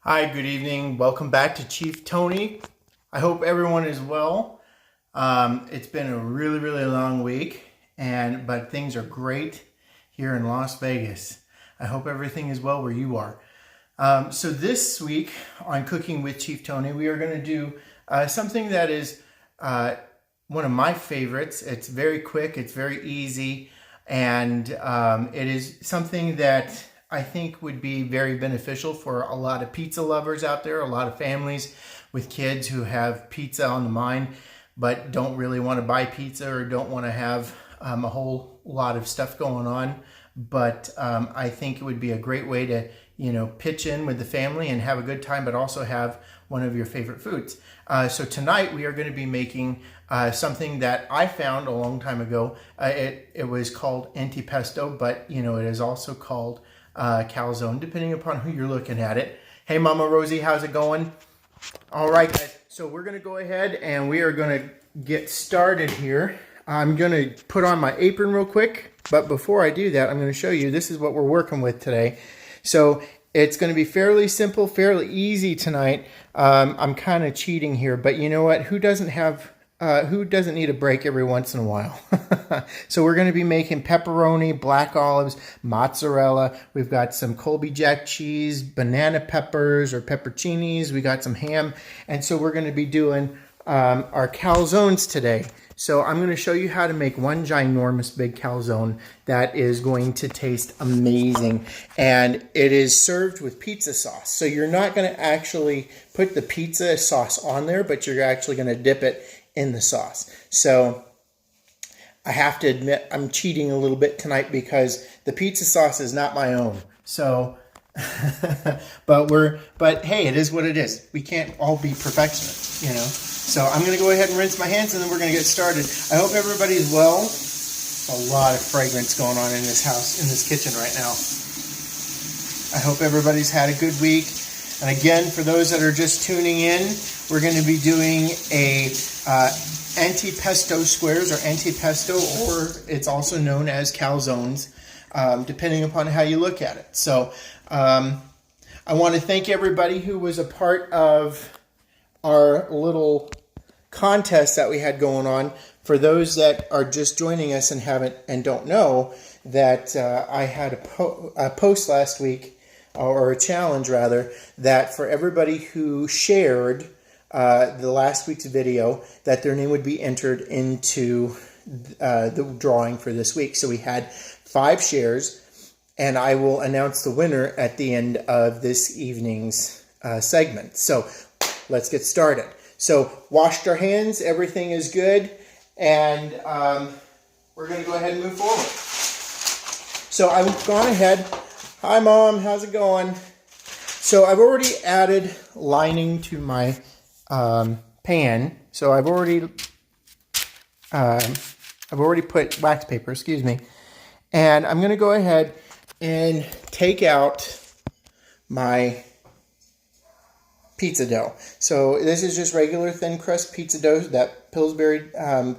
Hi, good evening. Welcome back to Chief Tony. I hope everyone is well. It's been a really long week, but things are great here in Las Vegas. I hope everything is well where you are. So this week on Cooking with Chief Tony, we are going to do something that is one of my favorites. It's very quick, it's very easy, and it is something that I think would be very beneficial for a lot of pizza lovers out there, a lot of families with kids who have pizza on the mind, but don't really want to buy pizza or don't want to have a whole lot of stuff going on. But I think it would be a great way to, pitch in with the family and have a good time, but also have one of your favorite foods. So tonight we are going to be making something that I found a long time ago. It was called antipasto, but it is also called calzone, depending upon who you're looking at it. Hey, Mama Rosie, how's it going? All right, guys. So we're going to go ahead and we are going to get started here. I'm going to put on my apron real quick, but before I do that, I'm going to show you this is what we're working with today. So it's going to be fairly simple, fairly easy tonight. I'm kind of cheating here, but you know what? Who doesn't need a break every once in a while? So we're going to be making pepperoni, black olives, mozzarella. We've got some Colby Jack cheese, banana peppers or pepperoncinis. We got some ham. And so we're going to be doing our calzones today. So I'm going to show you how to make one ginormous big calzone that is going to taste amazing. And it is served with pizza sauce. So you're not going to actually put the pizza sauce on there, but you're actually going to dip it in the sauce. So I have to admit I'm cheating a little bit tonight because the pizza sauce is not my own. So but hey, it is what it is. We can't all be perfectionists, So I'm going to go ahead and rinse my hands and then we're going to get started. I hope everybody's well. There's a lot of fragrance going on in this house, in this kitchen right now. I hope everybody's had a good week. And again, for those that are just tuning in, we're going to be doing a antipasto squares or antipasto, or it's also known as calzones, depending upon how you look at it. So I want to thank everybody who was a part of our little contest that we had going on. For those that are just joining us and don't know, that I had a post last week, or a challenge rather, that for everybody who shared the last week's video, that their name would be entered into the drawing for this week. So we had 5 shares, and I will announce the winner at the end of this evening's segment. So let's get started. So washed our hands, everything is good, and we're going to go ahead and move forward. So I've gone ahead. Hi, Mom. How's it going? So I've already added lining to my pan. So I've already put wax paper, excuse me. And I'm going to go ahead and take out my pizza dough. So this is just regular thin crust pizza dough that Pillsbury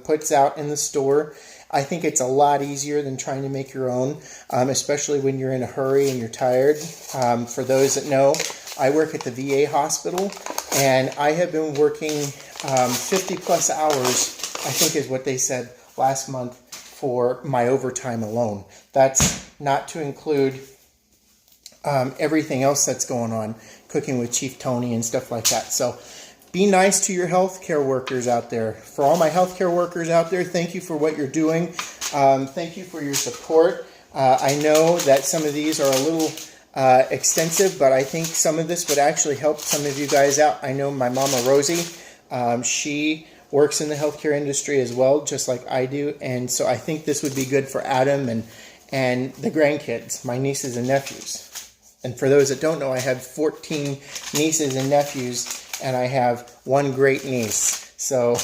puts out in the store. I think it's a lot easier than trying to make your own, especially when you're in a hurry and you're tired. For those that know, I work at the VA hospital, and I have been working 50 plus hours, I think is what they said last month, for my overtime alone. That's not to include everything else that's going on, cooking with Chief Tony and stuff like that. So be nice to your healthcare workers out there. For all my healthcare workers out there, thank you for what you're doing. Thank you for your support. I know that some of these are a little extensive, but I think some of this would actually help some of you guys out. I know my Mama Rosie, she works in the healthcare industry as well, just like I do. And so I think this would be good for Adam and the grandkids, my nieces and nephews. And for those that don't know, I have 14 nieces and nephews, and I have one great niece. So,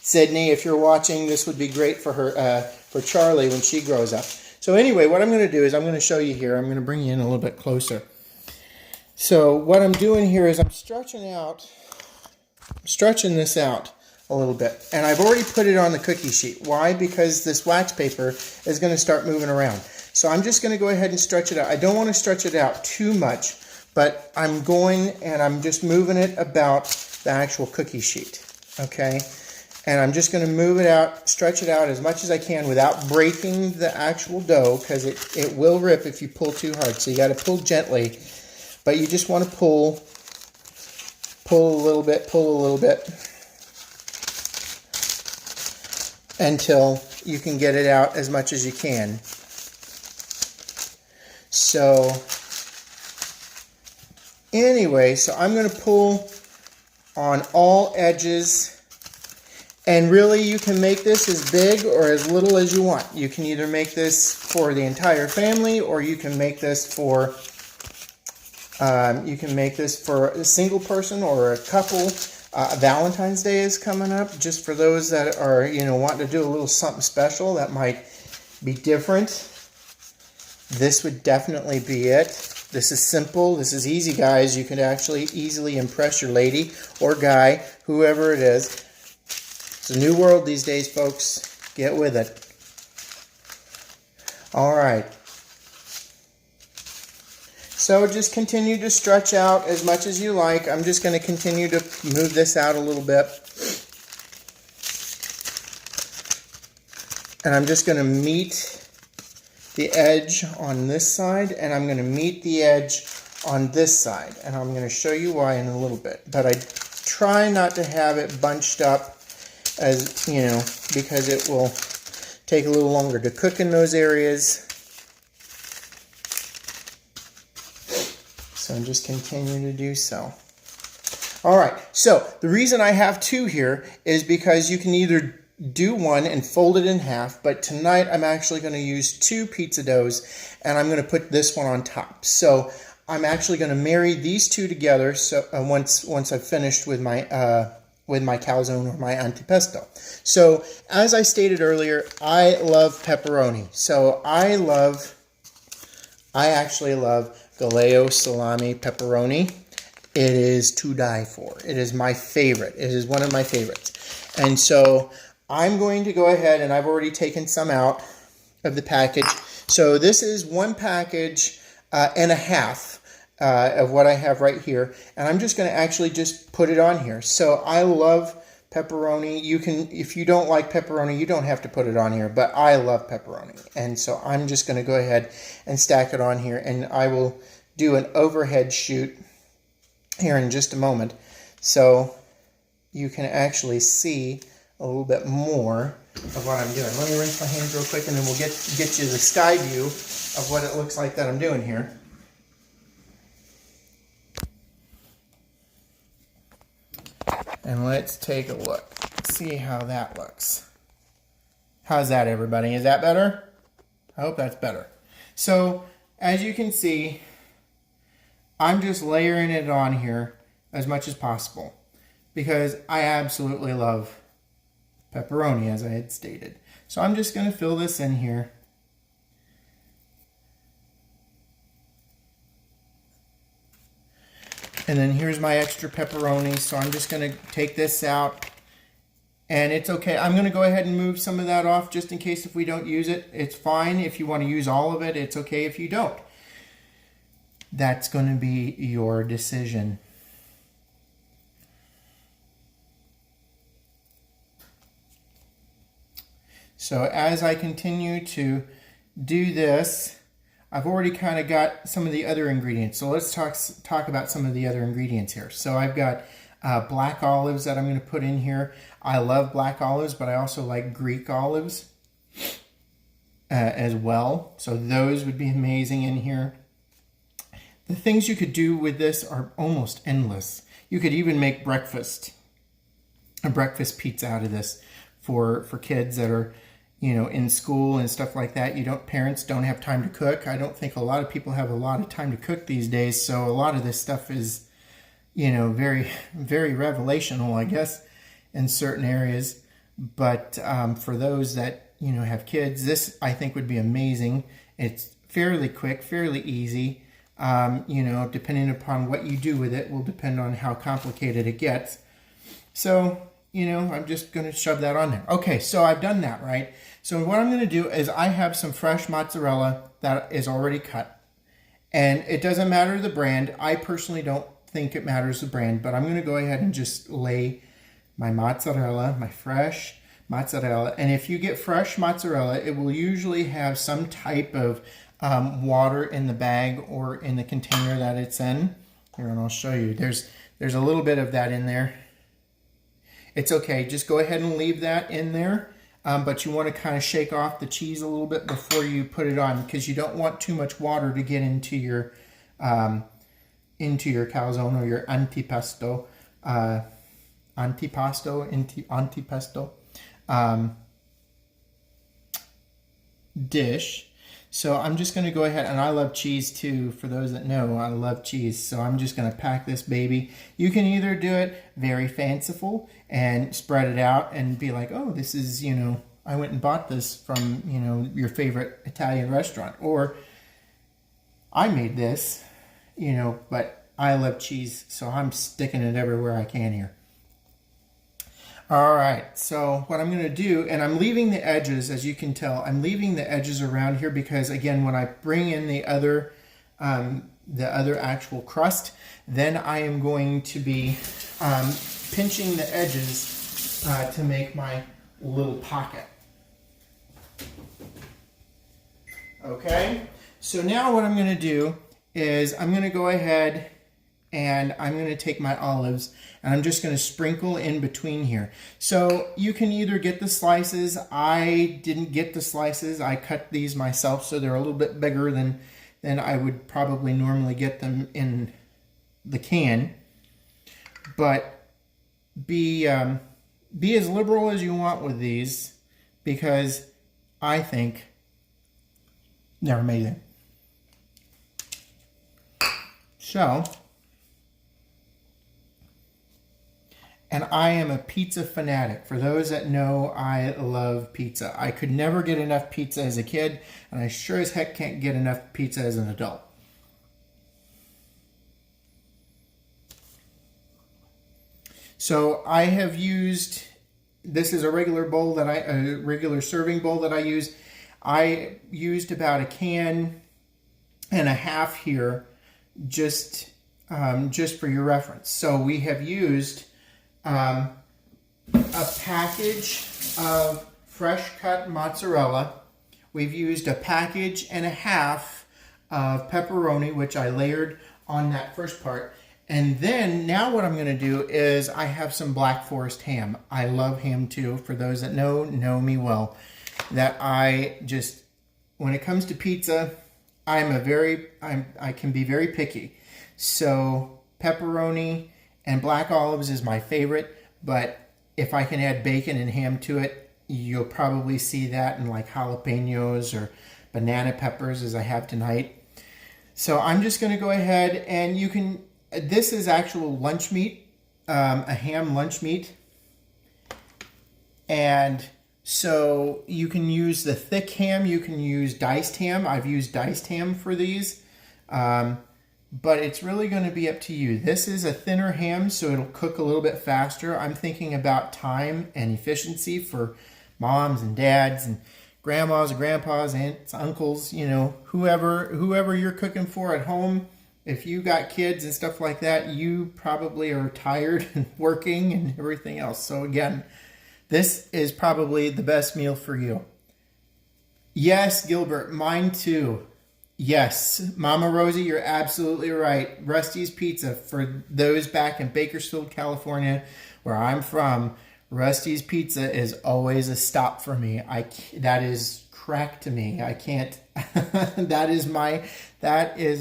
Sydney, if you're watching, this would be great for her, for Charlie when she grows up. So anyway, what I'm going to do is I'm going to show you here. I'm going to bring you in a little bit closer. So what I'm doing here is I'm stretching this out a little bit. And I've already put it on the cookie sheet. Why? Because this wax paper is going to start moving around. So I'm just going to go ahead and stretch it out. I don't want to stretch it out too much, but I'm going and I'm just moving it about the actual cookie sheet, okay? And I'm just going to move it out, stretch it out as much as I can without breaking the actual dough, because it will rip if you pull too hard. So you got to pull gently, but you just want to pull a little bit until you can get it out as much as you can. So anyway, so I'm going to pull on all edges, and really you can make this as big or as little as you want. You can either make this for the entire family, or you can make this for a single person or a couple. Valentine's Day is coming up, just for those that are, wanting to do a little something special that might be different. This would definitely be it. This is simple. This is easy, guys. You can actually easily impress your lady or guy, whoever it is. It's a new world these days, folks. Get with it. All right. So just continue to stretch out as much as you like. I'm just going to continue to move this out a little bit. And I'm just going to meet the edge on this side, and I'm going to meet the edge on this side. And I'm going to show you why in a little bit. But I try not to have it bunched up, as because it will take a little longer to cook in those areas. So just continue to do so. All right, so the reason I have two here is because you can either do one and fold it in half, but tonight I'm actually going to use two pizza doughs, and I'm going to put this one on top. So I'm actually going to marry these two together. So once I've finished with my calzone or my antipasto. So as I stated earlier, I love pepperoni. So I actually love Galeo salami pepperoni. It is to die for. It is my favorite. It is one of my favorites. And so I'm going to go ahead, and I've already taken some out of the package. So this is one package and a half of what I have right here. And I'm just going to actually just put it on here. So I love pepperoni. You can, if you don't like pepperoni, you don't have to put it on here, but I love pepperoni. And so I'm just going to go ahead and stack it on here, and I will do an overhead shoot here in just a moment, so you can actually see a little bit more of what I'm doing. Let me rinse my hands real quick, and then we'll get you the sky view of what it looks like that I'm doing here. And let's take a look. See how that looks. How's that, everybody? Is that better? I hope that's better. So, as you can see, I'm just layering it on here as much as possible because I absolutely love pepperoni, as I had stated. So I'm just going to fill this in here. And then here's my extra pepperoni, so I'm just going to take this out. And it's okay. I'm going to go ahead and move some of that off just in case if we don't use it. It's fine if you want to use all of it. It's okay if you don't. That's going to be your decision. So as I continue to do this, I've already kind of got some of the other ingredients. So let's talk about some of the other ingredients here. So I've got black olives that I'm going to put in here. I love black olives, but I also like Greek olives as well. So those would be amazing in here. The things you could do with this are almost endless. You could even make a breakfast pizza out of this for kids that are, in school and stuff like that. Parents don't have time to cook. I don't think a lot of people have a lot of time to cook these days. So a lot of this stuff is, very, very revelational, I guess, in certain areas. But for those that, have kids, this I think would be amazing. It's fairly quick, fairly easy. Depending upon what you do with it will depend on how complicated it gets. So, I'm just going to shove that on there. Okay, so I've done that, right? So what I'm going to do is I have some fresh mozzarella that is already cut. And it doesn't matter the brand. I personally don't think it matters the brand, but I'm going to go ahead and just lay my mozzarella, my fresh mozzarella. And if you get fresh mozzarella, it will usually have some type of water in the bag or in the container that it's in. Here, and I'll show you. There's a little bit of that in there. It's okay. Just go ahead and leave that in there. But you want to kind of shake off the cheese a little bit before you put it on, because you don't want too much water to get into your calzone or your antipasto. Antipasto dish. So I'm just going to go ahead, and I love cheese too. For those that know, I love cheese. So I'm just going to pack this baby. You can either do it very fanciful and spread it out and be like, oh, this is, you know, I went and bought this from, you know, your favorite Italian restaurant. Or I made this, you know, but I love cheese, so I'm sticking it everywhere I can here. All right, so what I'm going to do, and I'm leaving the edges, as you can tell, I'm leaving the edges around here because, again, when I bring in the other actual crust, then I am going to be pinching the edges to make my little pocket. Okay, so now what I'm going to do is I'm going to go ahead and I'm going to take my olives and I'm just going to sprinkle in between here. So you can either get the slices. I didn't get the slices. I cut these myself, so they're a little bit bigger than I would probably normally get them in the can. But be as liberal as you want with these, because I think they're amazing. So, and I am a pizza fanatic. For those that know, I love pizza. I could never get enough pizza as a kid, and I sure as heck can't get enough pizza as an adult. So I have used, this is a regular bowl that a regular serving bowl that I use. I used about 1.5 cans here, just for your reference. So we have used a package of fresh cut mozzarella. We've used 1.5 packages of pepperoni, which I layered on that first part. And then now what I'm going to do is I have some Black Forest ham. I love ham too. For those that know me well, that I just, when it comes to pizza, I can be very picky. So pepperoni and black olives is my favorite, but if I can add bacon and ham to it, you'll probably see that in like jalapenos or banana peppers as I have tonight. So I'm just going to go ahead and you can, this is actual lunch meat, a ham lunch meat. And so you can use the thick ham, you can use diced ham. I've used diced ham for these. But it's really going to be up to you. This is a thinner ham, so it'll cook a little bit faster. I'm thinking about time and efficiency for moms and dads and grandmas and grandpas, aunts, uncles, you know, whoever you're cooking for at home. If you got kids and stuff like that, you probably are tired and working and everything else. So again, this is probably the best meal for you. Yes, Gilbert, mine too. Yes, Mama Rosie, you're absolutely right. Rusty's Pizza, for those back in Bakersfield, California, where I'm from, Rusty's Pizza is always a stop for me. That is crack to me. I can't. that is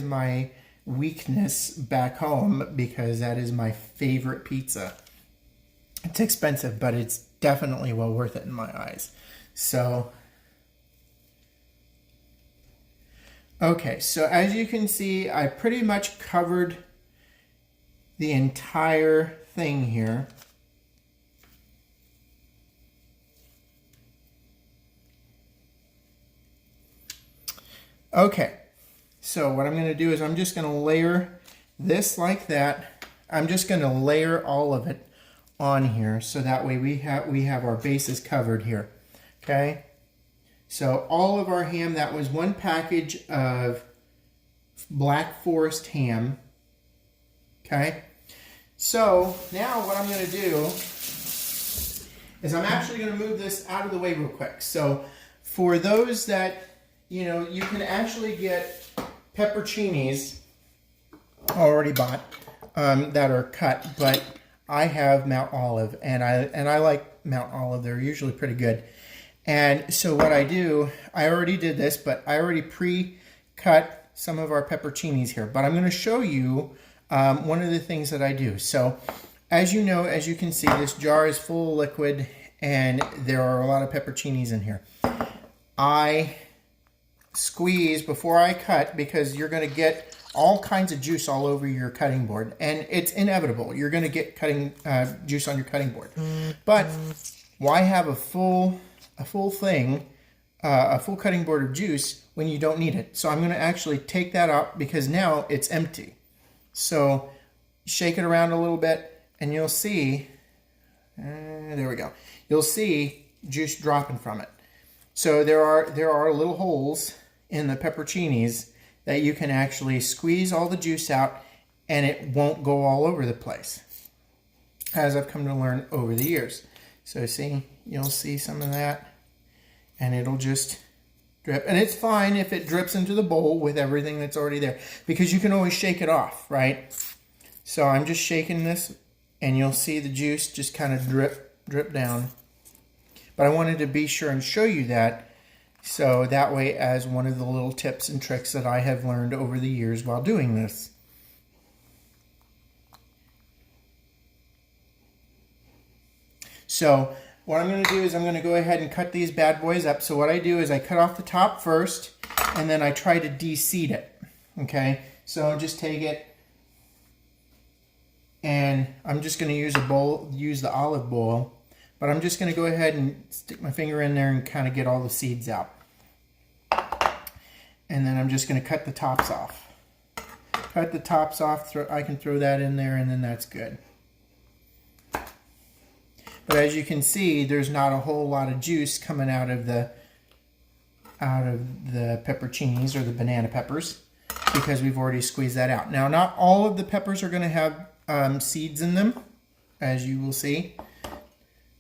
my weakness back home, because that is my favorite pizza. It's expensive, but it's definitely well worth it in my eyes. So. Okay, so as you can see, I pretty much covered the entire thing here. Okay, so what I'm going to do is I'm just going to layer this like that. I'm just going to layer all of it on here, so that way we have our bases covered here. Okay. So all of our ham, that was 1 package of Black Forest ham. Okay, so now what I'm going to do is I'm actually going to move this out of the way real quick. So for those that, you know, you can actually get pepperoncinis already bought that are cut, but I have Mount Olive, and I like Mount Olive. They're usually pretty good. And so what I do, I already did this, but I already pre-cut some of our pepperoncinis here. But I'm going to show you one of the things that I do. So as you know, as you can see, this jar is full of liquid, and there are a lot of pepperoncinis in here. I squeeze before I cut, because you're going to get all kinds of juice all over your cutting board, and it's inevitable. You're going to get cutting juice on your cutting board. But why have a full thing, a full cutting board of juice when you don't need it? So I'm going to actually take that out, because now it's empty. So shake it around a little bit, and you'll see, there we go. You'll see juice dropping from it. So there are little holes in the pepperoncinis that you can actually squeeze all the juice out, and it won't go all over the place, as I've come to learn over the years. So see, you'll see some of that, and it'll just drip. And it's fine if it drips into the bowl with everything that's already there, because you can always shake it off, right? So I'm just shaking this, and you'll see the juice just kind of drip down. But I wanted to be sure and show you that, so that way, as one of the little tips and tricks that I have learned over the years while doing this. So what I'm going to do is I'm going to go ahead and cut these bad boys up. So what I do is I cut off the top first, and then I try to de-seed it. Okay, so just take it, and I'm just going to use the olive bowl. But I'm just going to go ahead and stick my finger in there and kind of get all the seeds out. And then I'm just going to cut the tops off. Cut the tops off. I can throw that in there, and then that's good. But as you can see, there's not a whole lot of juice coming out of the pepperoncinis or the banana peppers, because we've already squeezed that out. Now, not all of the peppers are going to have seeds in them, as you will see.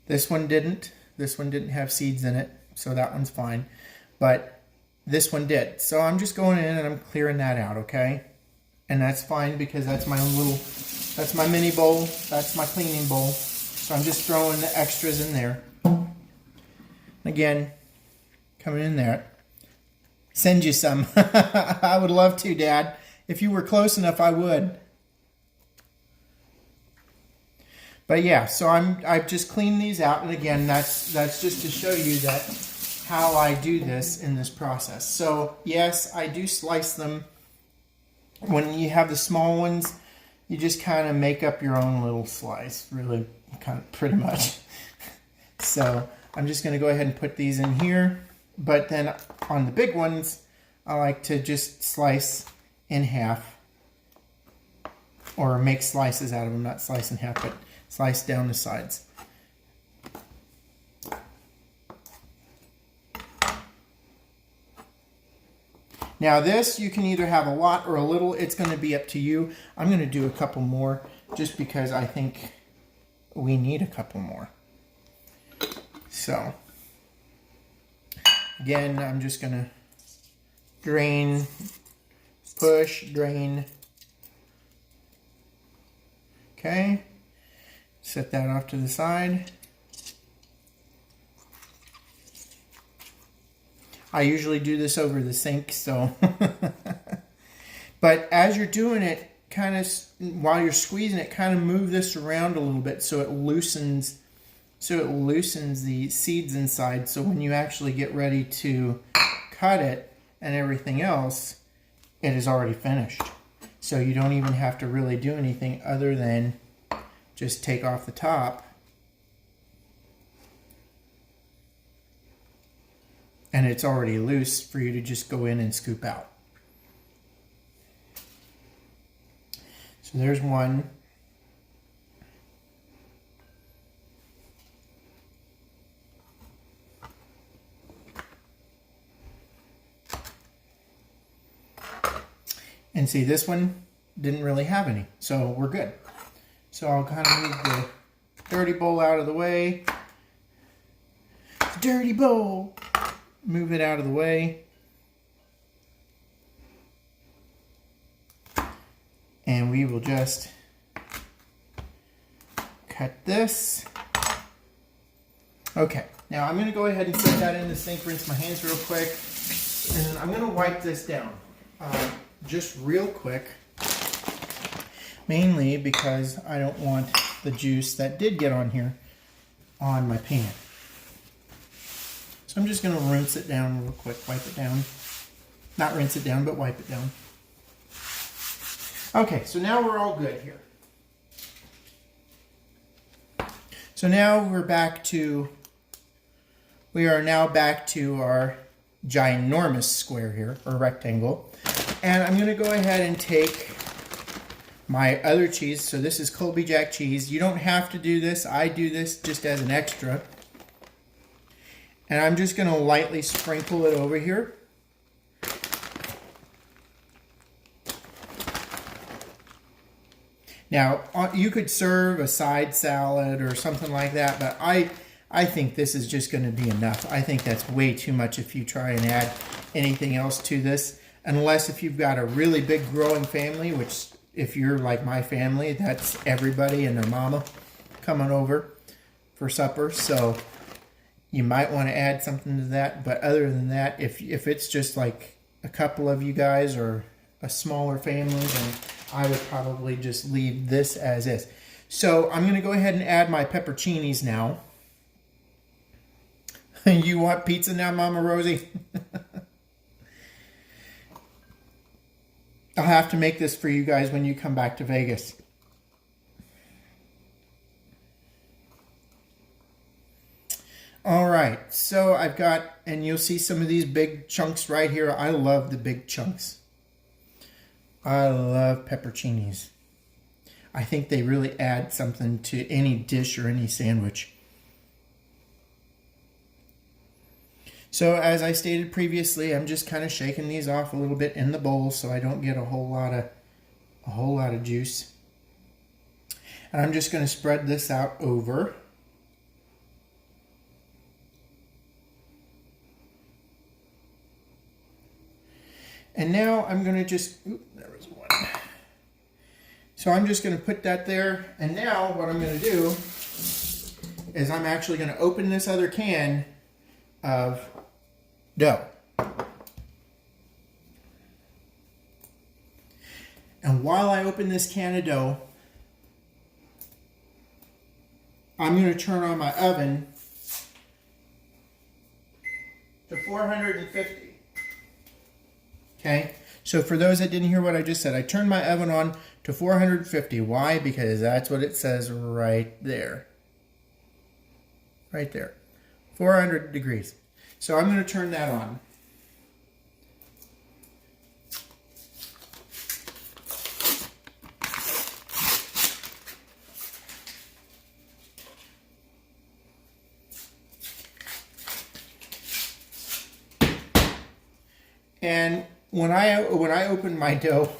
This one didn't. This one didn't have seeds in it, so that one's fine. But this one did. So I'm just going in and I'm clearing that out, okay? And that's fine, because that's my mini bowl. That's my cleaning bowl. So I'm just throwing the extras in there. Again, coming in there. Send you some. I would love to, Dad. If you were close enough, I would. But yeah, so I've just cleaned these out, and again, that's just to show you that how I do this in this process. So yes, I do slice them. When you have the small ones, you just kind of make up your own little slice, really, kind of pretty much. So I'm just going to go ahead and put these in here. But then on the big ones, I like to just slice in half, or make slices out of them, not slice in half, but slice down the sides. Now this, you can either have a lot or a little. It's going to be up to you. I'm going to do a couple more, just because I think we need a couple more. So, again, I'm just going to drain, push, drain. Okay. Set that off to the side. I usually do this over the sink, so. But as you're doing it, kind of, while you're squeezing it, kind of move this around a little bit so it loosens the seeds inside. So when you actually get ready to cut it and everything else, it is already finished. So you don't even have to really do anything other than just take off the top, and it's already loose for you to just go in and scoop out. So there's one. And And see, this one didn't really have any, so we're good. So I'll kind of move the dirty bowl out of the way. Dirty bowl. Move it out of the way. And we will just cut this. Okay, now I'm going to go ahead and set that in the sink, rinse my hands real quick, and I'm going to wipe this down just real quick, mainly because I don't want the juice that did get on here on my pan. So I'm just going to rinse it down real quick, wipe it down. Not rinse it down, but wipe it down. Okay, so now we're all good here. So now we are now back to our ginormous square here, or rectangle. And I'm going to go ahead and take my other cheese. So this is Colby Jack cheese. You don't have to do this. I do this just as an extra. And I'm just going to lightly sprinkle it over here. Now, you could serve a side salad or something like that, but I think this is just going to be enough. I think that's way too much if you try and add anything else to this, unless if you've got a really big growing family, which if you're like my family, that's everybody and their mama coming over for supper. So you might want to add something to that, but other than that, if it's just like a couple of you guys or a smaller family, then I would probably just leave this as is. So I'm going to go ahead and add my pepperoncinis now. You want pizza now, Mama Rosie? I'll have to make this for you guys when you come back to Vegas. All right, so I've got, and you'll see some of these big chunks right here. I love the big chunks. I love pepperoncinis. I think they really add something to any dish or any sandwich. So as I stated previously, I'm just kind of shaking these off a little bit in the bowl so I don't get a whole lot of juice. And I'm just going to spread this out over. And now I'm going to just, there was one. So I'm just going to put that there. And now what I'm going to do is I'm actually going to open this other can of dough. And while I open this can of dough, I'm going to turn on my oven to 450. Okay, so for those that didn't hear what I just said, I turned my oven on to 450. Why? Because that's what it says right there. Right there. 400 degrees. So I'm going to turn that on. And when I open my dough,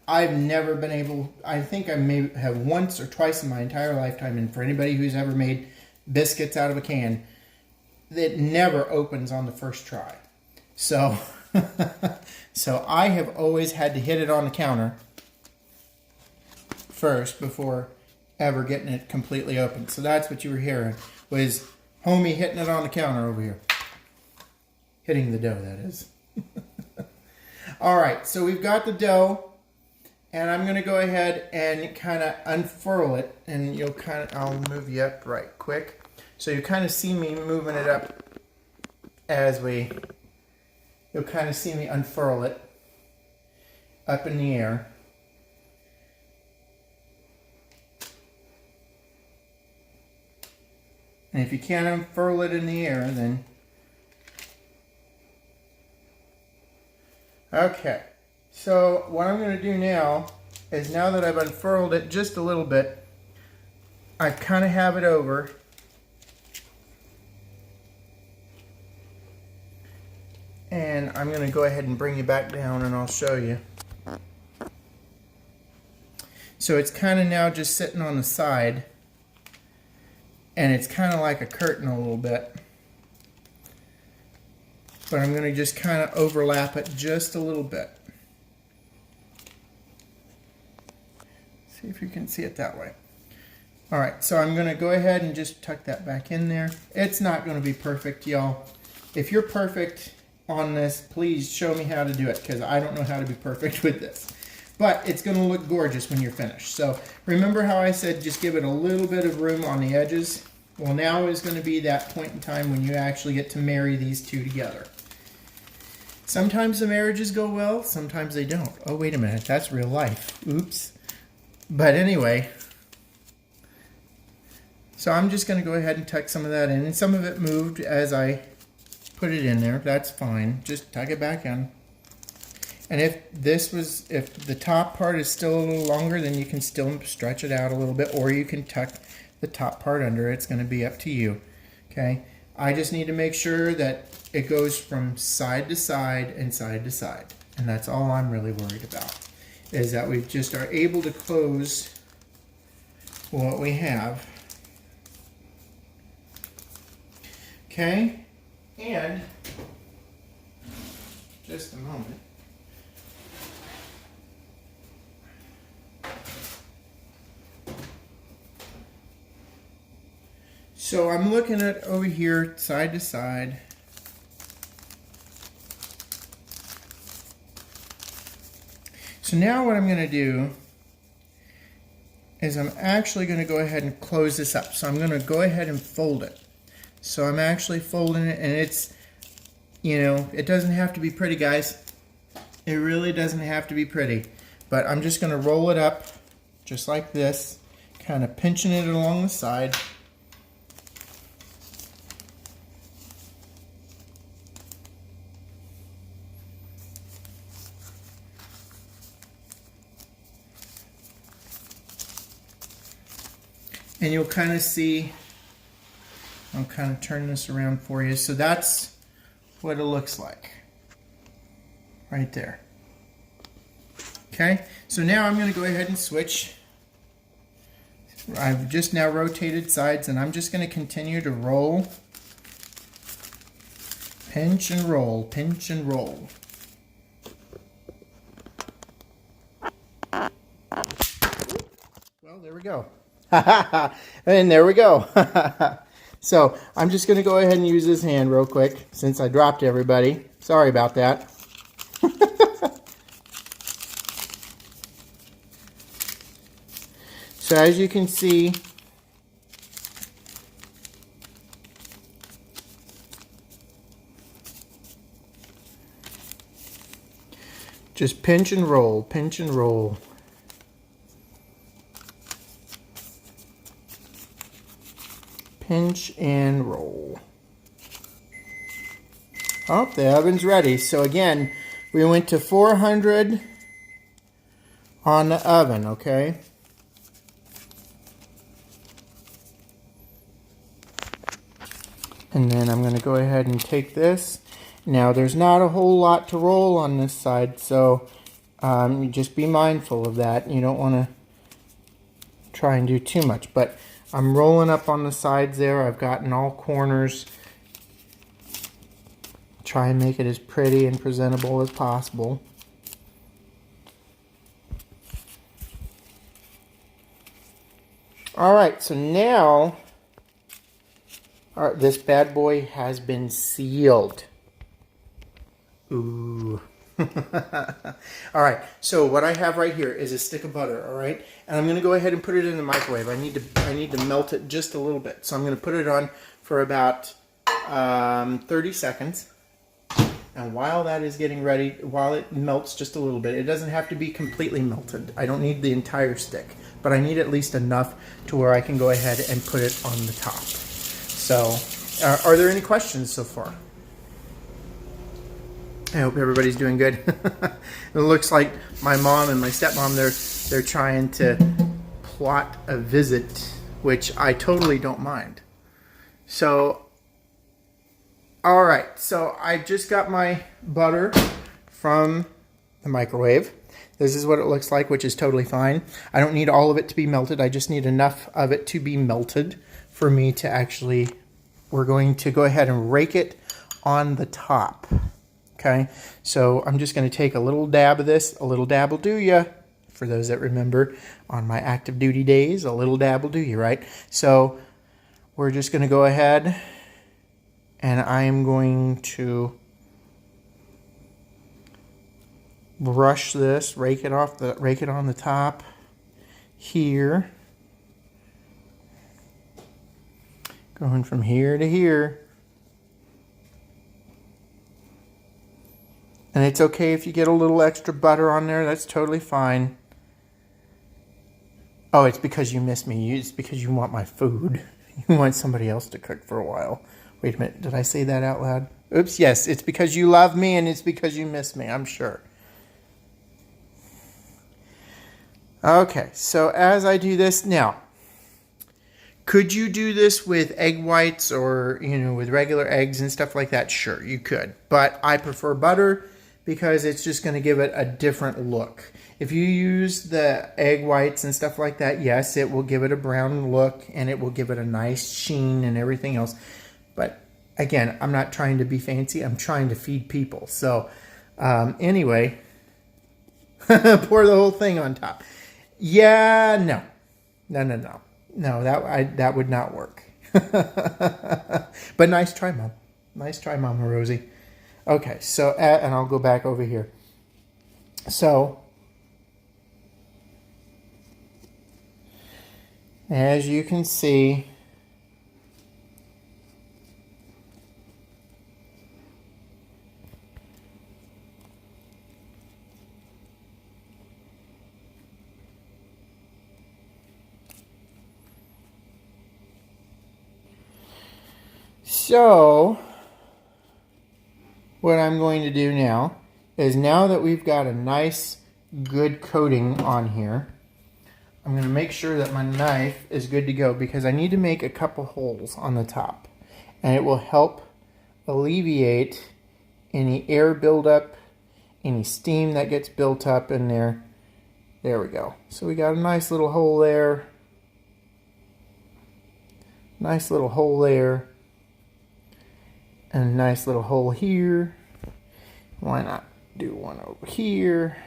I've never been able, I think I may have once or twice in my entire lifetime, and for anybody who's ever made biscuits out of a can, it never opens on the first try. So, so I have always had to hit it on the counter first before ever getting it completely open. So that's what you were hearing, was homie hitting it on the counter over here. Hitting the dough, that is. All right, so we've got the dough, and I'm going to go ahead and kind of unfurl it, and you'll kind of, I'll move you up right quick. So you kind of see me moving it up as you'll kind of see me unfurl it up in the air. And if you can't unfurl it in the air, then okay, so what I'm going to do now is, now that I've unfurled it just a little bit, I kind of have it over. And I'm going to go ahead and bring you back down and I'll show you. So it's kind of now just sitting on the side, and it's kind of like a curtain a little bit. But I'm going to just kind of overlap it just a little bit. See if you can see it that way. All right, so I'm going to go ahead and just tuck that back in there. It's not going to be perfect, y'all. If you're perfect on this, please show me how to do it, because I don't know how to be perfect with this. But it's going to look gorgeous when you're finished. So remember how I said just give it a little bit of room on the edges? Well, now is going to be that point in time when you actually get to marry these two together. Sometimes the marriages go well, sometimes they don't. Oh, wait a minute, that's real life. Oops. But anyway, so I'm just going to go ahead and tuck some of that in. And some of it moved as I put it in there. That's fine. Just tuck it back in. And if the top part is still a little longer, then you can still stretch it out a little bit, or you can tuck the top part under. It's going to be up to you. Okay? I just need to make sure that it goes from side to side and side to side. And that's all I'm really worried about, is that we just are able to close what we have. Okay? And just a moment. So I'm looking at over here, side to side. So now what I'm going to do is I'm actually going to go ahead and close this up. So I'm going to go ahead and fold it. So I'm actually folding it, and it's, you know, it doesn't have to be pretty, guys. It really doesn't have to be pretty. But I'm just going to roll it up just like this, kind of pinching it along the side. And you'll kind of see, I'll kind of turn this around for you. So that's what it looks like right there. Okay, so now I'm going to go ahead and switch. I've just now rotated sides, and I'm just going to continue to roll. Pinch and roll, pinch and roll. Well, there we go. And there we go. So I'm just going to go ahead and use this hand real quick since I dropped everybody. Sorry about that. So as you can see, just pinch and roll, pinch and roll. Pinch and roll. Oh, the oven's ready. So again, we went to 400 on the oven, okay? And then I'm going to go ahead and take this. Now, there's not a whole lot to roll on this side, so you just be mindful of that. You don't want to try and do too much, but I'm rolling up on the sides there. I've gotten all corners. Try and make it as pretty and presentable as possible. Alright, so now this bad boy has been sealed. Ooh. Alright, so what I have right here is a stick of butter, alright? And I'm going to go ahead and put it in the microwave. I need to melt it just a little bit. So I'm going to put it on for about 30 seconds. And while that is getting ready, while it melts just a little bit, it doesn't have to be completely melted. I don't need the entire stick, but I need at least enough to where I can go ahead and put it on the top. So, are there any questions so far? I hope everybody's doing good. It looks like my mom and my stepmom, they're trying to plot a visit, which I totally don't mind. So, all right, so I just got my butter from the microwave. This is what it looks like, which is totally fine. I don't need all of it to be melted. I just need enough of it to be melted for me to actually, we're going to go ahead and rake it on the top. Okay, so I'm just going to take a little dab of this. A little dab will do ya. For those that remember, on my active duty days, a little dab will do you, right? So we're just going to go ahead and I am going to brush this, rake it on the top here, going from here to here. And it's okay if you get a little extra butter on there, that's totally fine. Oh, it's because you miss me. It's because you want my food. You want somebody else to cook for a while. Wait a minute, did I say that out loud? Oops, yes, it's because you love me and it's because you miss me, I'm sure. Okay, so as I do this now, could you do this with egg whites or, with regular eggs and stuff like that? Sure, you could. But I prefer butter because it's just going to give it a different look. If you use the egg whites and stuff like that, yes, it will give it a brown look and it will give it a nice sheen and everything else. But again, I'm not trying to be fancy. I'm trying to feed people. So anyway, pour the whole thing on top. Yeah, no, that would not work. But nice try, Mom. Nice try, Mama Rosie. Okay, so, and I'll go back over here. So, as you can see, so what I'm going to do now is, now that we've got a nice good coating on here, I'm going to make sure that my knife is good to go because I need to make a couple holes on the top, and it will help alleviate any air buildup, any steam that gets built up in there. There we go. So we got a nice little hole there, nice little hole there, and a nice little hole here. Why not do one over here?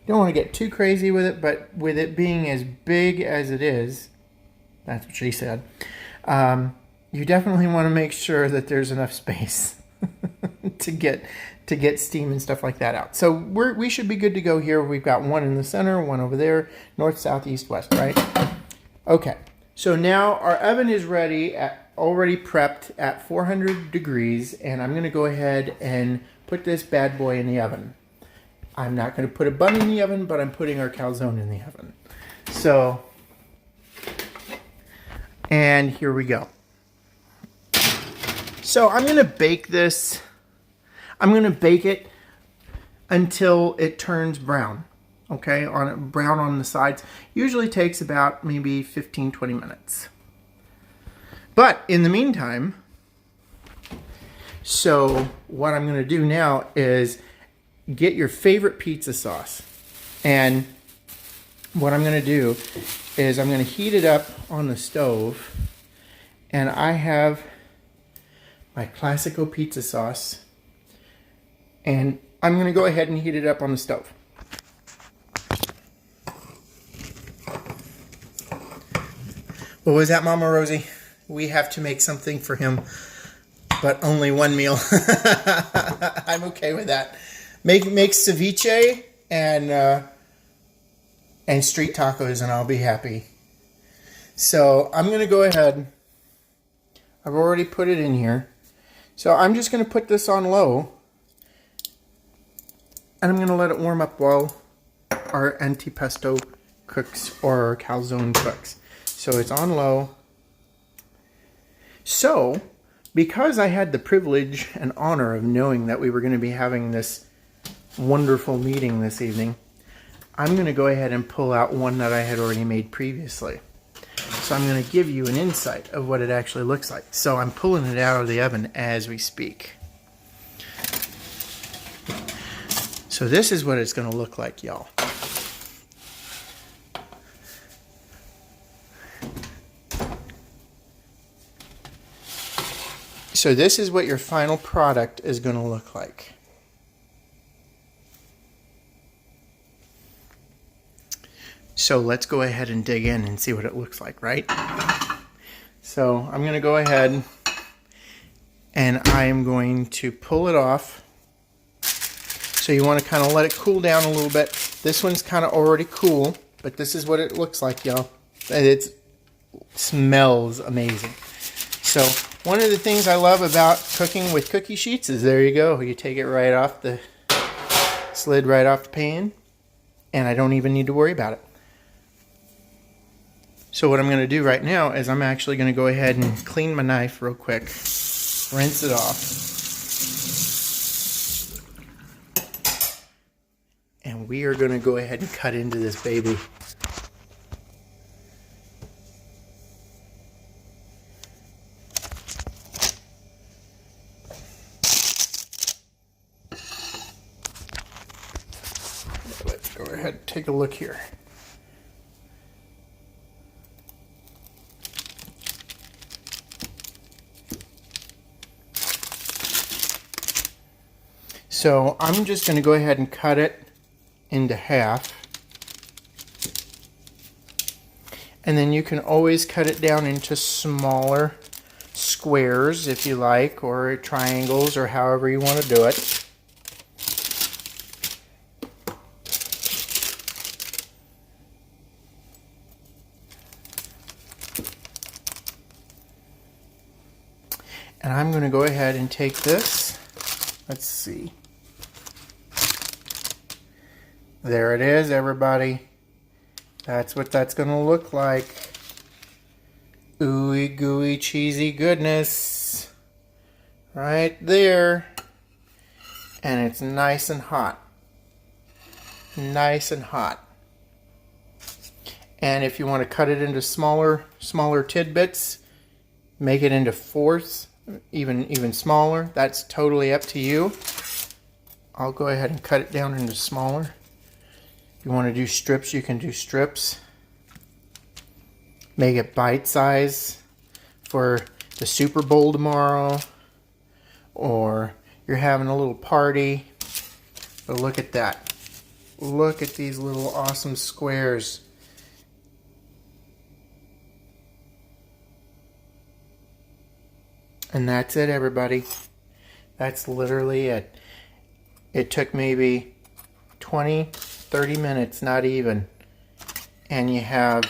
Don't want to get too crazy with it, but with it being as big as it is, that's what she said, you definitely want to make sure that there's enough space to get steam and stuff like that out. So we should be good to go here. We've got one in the center, one over there, north, south, east, west, right? Okay, so now our oven is ready, already prepped at 400 degrees, and I'm going to go ahead and put this bad boy in the oven. I'm not going to put a bun in the oven, but I'm putting our calzone in the oven. So, and here we go. So I'm going to bake this. I'm going to bake it until it turns brown. Okay, brown on the sides. Usually takes about maybe 15-20 minutes. But in the meantime, so what I'm going to do now is get your favorite pizza sauce. And what I'm going to do is I'm going to heat it up on the stove. And I have my Classico pizza sauce. And I'm going to go ahead and heat it up on the stove. What was that, Mama Rosie? We have to make something for him, but only one meal. I'm okay with that. Make ceviche and street tacos, and I'll be happy. So I'm going to go ahead. I've already put it in here. So I'm just going to put this on low, and I'm going to let it warm up while our antipasto cooks, or our calzone cooks. So it's on low. So, because I had the privilege and honor of knowing that we were going to be having this wonderful meeting this evening, I'm going to go ahead and pull out one that I had already made previously. So I'm going to give you an insight of what it actually looks like. So I'm pulling it out of the oven as we speak. So this is what it's going to look like, y'all. So this is what your final product is going to look like. So let's go ahead and dig in and see what it looks like, right? So I'm going to go ahead and I am going to pull it off. So you want to kind of let it cool down a little bit. This one's kind of already cool, but this is what it looks like, y'all. It smells amazing. So one of the things I love about cooking with cookie sheets is there you go. You take it right off the, slid right off the pan, and I don't even need to worry about it. So what I'm going to do right now is I'm actually going to go ahead and clean my knife real quick, rinse it off. And we are going to go ahead and cut into this baby. Let's go ahead and take a look here. So I'm just going to go ahead and cut it into half. And then you can always cut it down into smaller squares if you like, or triangles, or however you want to do it. And I'm going to go ahead and take this. Let's see. There it is, everybody. That's what that's going to look like. Ooey gooey cheesy goodness. Right there. And it's nice and hot. Nice and hot. And if you want to cut it into smaller tidbits, make it into fourths, even smaller, that's totally up to you. I'll go ahead and cut it down into smaller. If you want to do strips, you can do strips. Make it bite size for the Super Bowl tomorrow, or you're having a little party. But look at that. Look at these little awesome squares. And that's it, everybody. That's literally it. It took maybe 20, 30 minutes, not even. And you have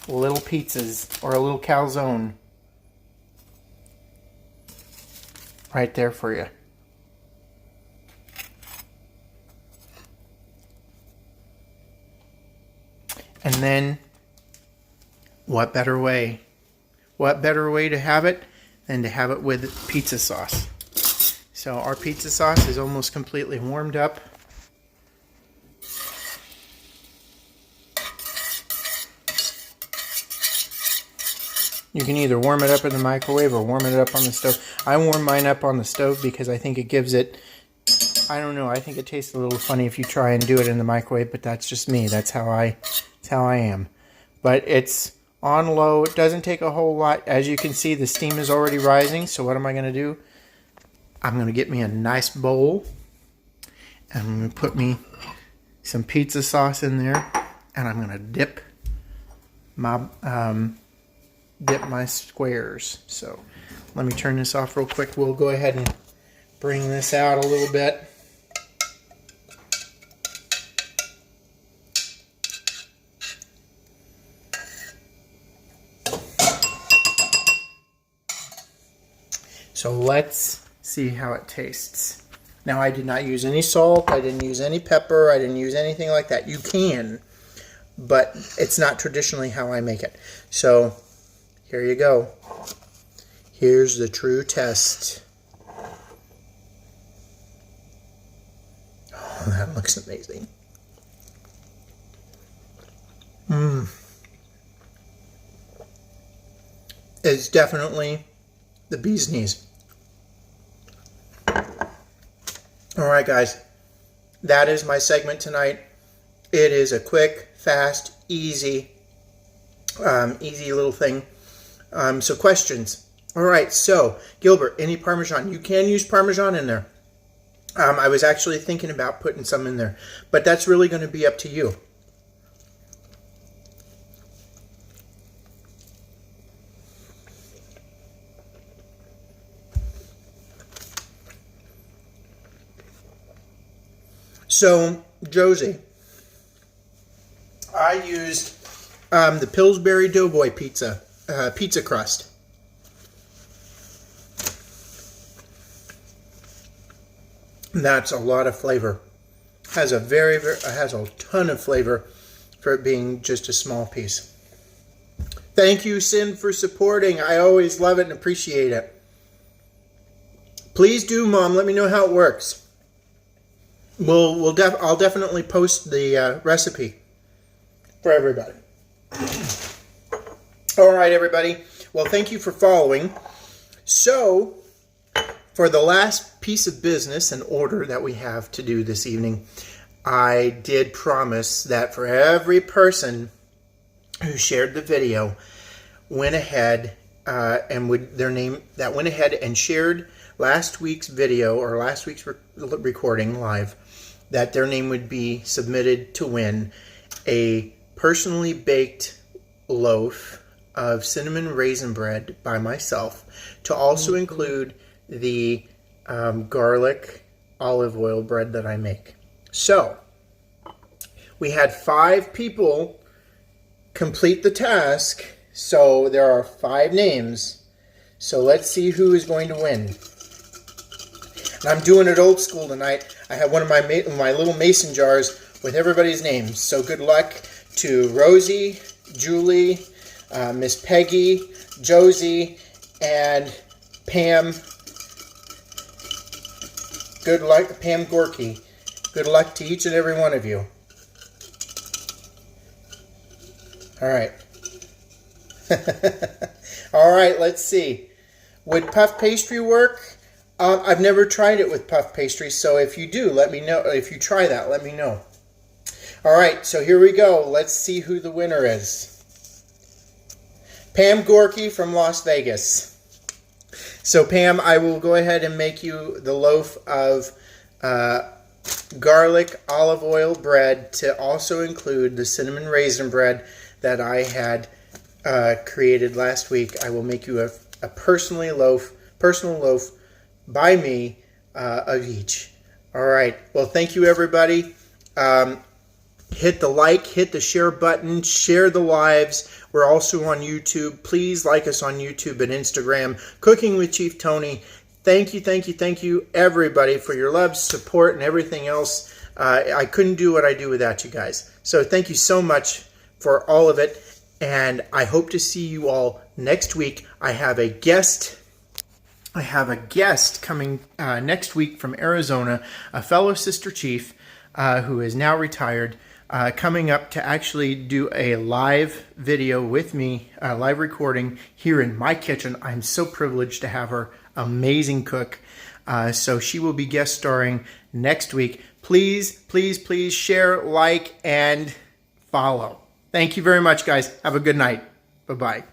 little pizzas, or a little calzone right there for you. And then, what better way? What better way to have it than to have it with pizza sauce? So our pizza sauce is almost completely warmed up. You can either warm it up in the microwave or warm it up on the stove. I warm mine up on the stove because I think it gives it, I don't know, I think it tastes a little funny if you try and do it in the microwave, but that's just me. That's how I am. But it's on low. It doesn't take a whole lot. As you can see, the steam is already rising. So what am I going to do? I'm going to get me a nice bowl. And I'm going to put me some pizza sauce in there. And I'm going to dip my squares. So let me turn this off real quick. We'll go ahead and bring this out a little bit. So let's see how it tastes. Now, I did not use any salt. I didn't use any pepper. I didn't use anything like that. You can, but it's not traditionally how I make it. So here you go. Here's the true test. Oh, that looks amazing. It's definitely the bee's knees. All right, guys. that is my segment tonight. It is a quick, fast, easy little thing. So questions. All right, so Gilbert, any Parmesan? You can use Parmesan in there. I was actually thinking about putting some in there, but that's really going to be up to you. So, Josie, I used the Pillsbury Doughboy pizza crust. That's a lot of flavor. Has a ton of flavor for it being just a small piece. Thank you, Sin, for supporting. I always love it and appreciate it. Please do, Mom. Let me know how it works. I'll definitely post the recipe for everybody. All right, everybody. Well, thank you for following. So, for the last piece of business and order that we have to do this evening, I did promise that for every person who shared the video, went ahead and shared last week's video or last week's recording live, that their name would be submitted to win a personally baked loaf of cinnamon raisin bread by myself, to also include the garlic olive oil bread that I make. So we had 5 people complete the task, so there are 5 names. So let's see who is going to win. And I'm doing it old school tonight. I have one of my little mason jars with everybody's names. So good luck to Rosie, Julie, Miss Peggy, Josie, and Pam. Good luck, Pam Gorky. Good luck to each and every one of you. All right. All right, let's see. Would puff pastry work? I've never tried it with puff pastry, so if you do, let me know. If you try that, let me know. All right, so here we go. Let's see who the winner is. Pam Gorky from Las Vegas. So Pam, I will go ahead and make you the loaf of garlic olive oil bread, to also include the cinnamon raisin bread that I had created last week. I will make you a personal loaf by me of each. All right. Well, thank you, everybody. Hit the like, hit the share button, share the lives. We're also on YouTube. Please like us on YouTube and Instagram. Cooking with Chief Tony. Thank you, everybody, for your love, support, and everything else. I couldn't do what I do without you guys. So thank you so much for all of it. And I hope to see you all next week. I have a guest coming next week from Arizona, a fellow Sister Chief who is now retired, coming up to actually do a live video with me, a live recording here in my kitchen. I'm so privileged to have her. Amazing cook. So she will be guest starring next week. Please share, like, and follow. Thank you very much, guys. Have a good night. Bye-bye.